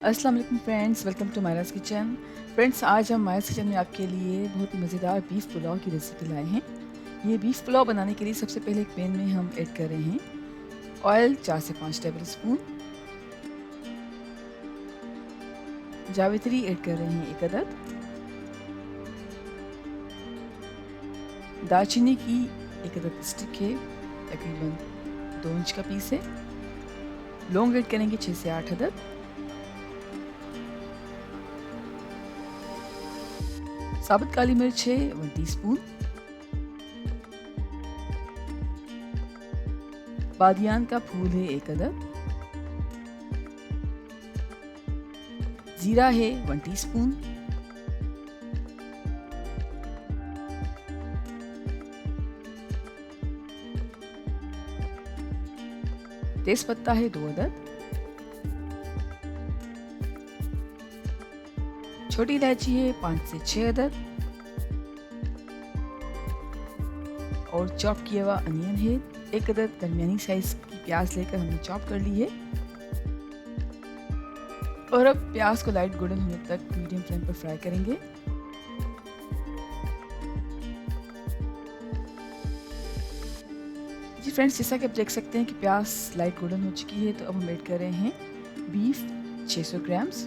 अस्सलाम वालेकुम friends, welcome to Mairaj kitchen. Friends, आज हम मायराज किचन में आपके लिए बहुत ही मज़ेदार बीफ पुलाव की रेसिपी लाए हैं। ये बीफ पुलाव बनाने के लिए सबसे पहले एक पैन में हम ऐड कर रहे हैं ऑयल 4 से 5 टेबल स्पून, जावित्री ऐड कर रहे हैं 1 अदद, दालचीनी की 1 अदद स्टिक है, तकरीबन 2 इंच का पीस है। लौंग ऐड करेंगे 6 से 8 अदद, साबुत काली मिर्च है 1 टीस्पून, बादियान का फूल है 1 अदद, जीरा है 1 टीस्पून, तेजपत्ता है 2 अदद, छोटी इलायची है 5 से 6 अदद और चॉप किया हुआ अनियन है 1 अदद। दरमियानी साइज की प्याज लेकर हमने चॉप कर ली है और अब प्याज को लाइट गोल्डन होने तक मीडियम फ्लेम पर फ्राई करेंगे। जी फ्रेंड्स, जैसा कि आप देख सकते हैं कि प्याज लाइट गोल्डन हो चुकी है, तो अब हम ऐड कर रहे हैं बीफ 600 ग्राम्स।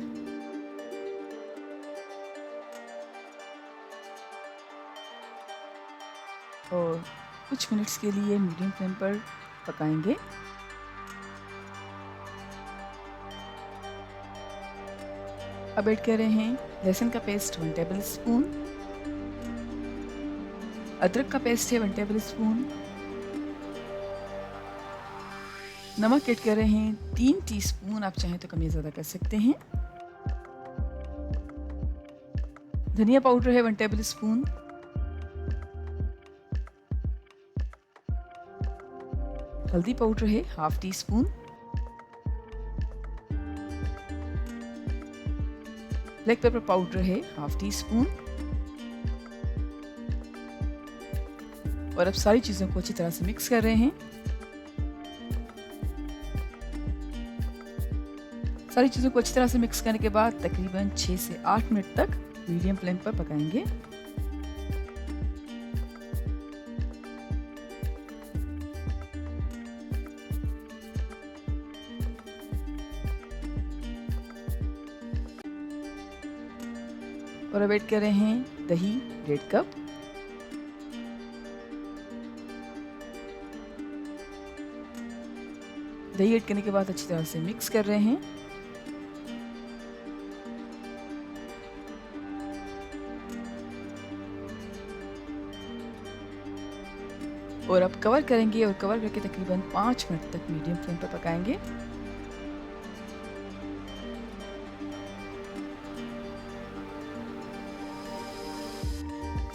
और कुछ मिनट्स के लिए मीडियम फ्लेम पर पकाएंगे। अब ऐड कर रहे हैं लहसुन का पेस्ट 1 टेबल स्पून, अदरक का पेस्ट है 1 टेबल स्पून, नमक ऐड कर रहे हैं 3 टीस्पून, आप चाहें तो कम या ज़्यादा कर सकते हैं। धनिया पाउडर है 1 टेबल स्पून, हल्दी पाउडर है half tea spoon, black pepper powder है हाफ टी स्पून। और अब सारी चीज़ों को अच्छी तरह से मिक्स कर रहे हैं। सारी चीज़ों को अच्छी तरह से मिक्स करने के बाद तकरीबन 6 से 8 मिनट तक मीडियम फ्लेम पर पकाएंगे। और अब ऐड कर रहे हैं दही 1.5 कप, दही ऐड करने के बाद अच्छी तरह से मिक्स कर रहे हैं। और अब कवर करेंगे और कवर करके तकरीबन 5 मिनट तक मीडियम फ्लेम पर पकाएंगे।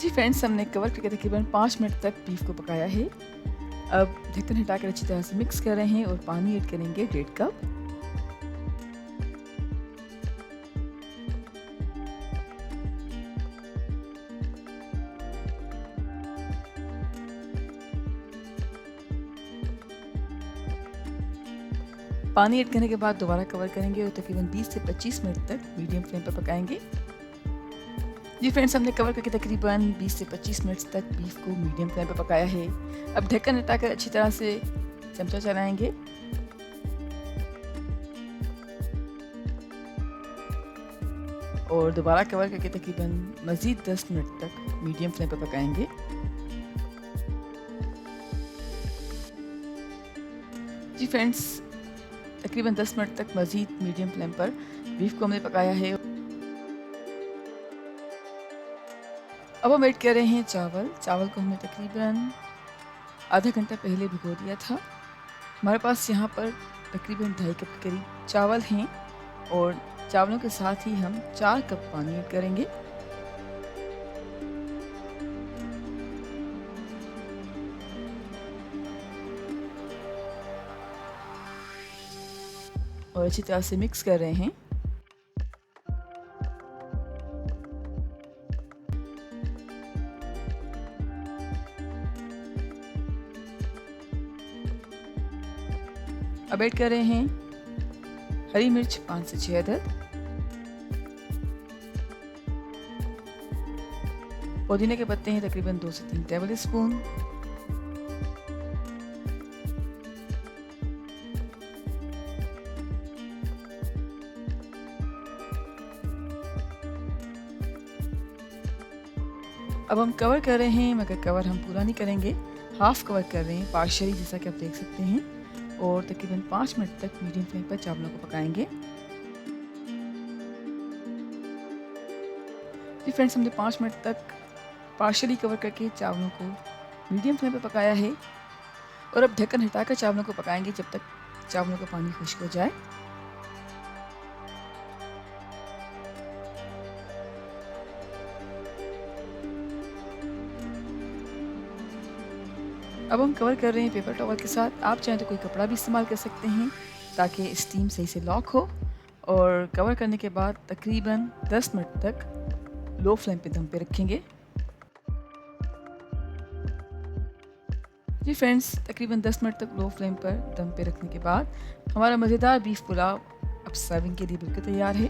जी फ्रेंड्स, हमने कवर करके तकरीबन 5 मिनट तक बीफ को पकाया है। अब ढक्कन हटाकर अच्छी तरह से मिक्स कर रहे हैं और पानी ऐड करेंगे 1.5 कप। पानी ऐड करने के बाद दोबारा कवर करेंगे और तकरीबन 20 से 25 मिनट तक मीडियम फ्लेम पर पकाएंगे। जी फ्रेंड्स, हमने कवर करके तकरीबन 20 से 25 मिनट तक बीफ को मीडियम फ्लेम पर पकाया है। अब ढक्कन हटाकर अच्छी तरह से चमचा चलाएंगे और दोबारा कवर करके तकरीबन मज़ीद 10 मिनट तक मीडियम फ्लेम पर पकाएंगे। जी फ्रेंड्स, तकरीबन 10 मिनट तक मज़ीद मीडियम फ्लेम पर बीफ को हमने पकाया है। अब हम ऐड कर रहे हैं चावल को हमने तकरीबन आधा घंटा पहले भिगो दिया था। हमारे पास यहाँ पर तकरीबन 2.5 कप के करीब चावल हैं और चावलों के साथ ही हम 4 कप पानी ऐड करेंगे। और अच्छी तरह से मिक्स कर रहे हैं। अब ऐड कर रहे हैं हरी मिर्च 5 से 6 अदद, पुदीने के पत्ते हैं तकरीबन 2 से 3 टेबल स्पून। अब हम कवर कर रहे हैं, मगर कवर हम पूरा नहीं करेंगे, हाफ कवर कर रहे हैं, पार्शियली, जैसा कि आप देख सकते हैं। और तकरीबन 5 मिनट तक मीडियम फ्लेम पर चावलों को पकाएंगे। जी फ्रेंड्स, हमने 5 मिनट तक पार्शियली कवर करके चावलों को मीडियम फ्लेम पर पकाया है। और अब ढक्कन हटाकर चावलों को पकाएंगे जब तक चावलों का पानी खुश्क हो जाए। अब हम कवर कर रहे हैं पेपर टॉवल के साथ। आप चाहें तो कोई कपड़ा भी इस्तेमाल कर सकते हैं ताकि स्टीम सही से लॉक हो। और कवर करने के बाद तकरीबन 10 मिनट तक लो फ्लेम पे दम पे रखेंगे। जी फ्रेंड्स, तकरीबन 10 मिनट तक लो फ्लेम पर दम पे रखने के बाद हमारा मज़ेदार बीफ पुलाव अब सर्विंग के लिए बिल्कुल तैयार है।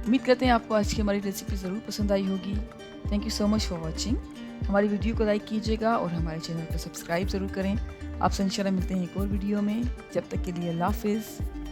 उम्मीद करते हैं आपको आज की हमारी रेसिपी ज़रूर पसंद आई होगी। Thank you so much for watching. हमारी वीडियो को लाइक कीजिएगा और हमारे चैनल को सब्सक्राइब ज़रूर करें। आपसे इंशाल्लाह मिलते हैं एक और वीडियो में। जब तक के लिए अल्लाह हाफ़िज़।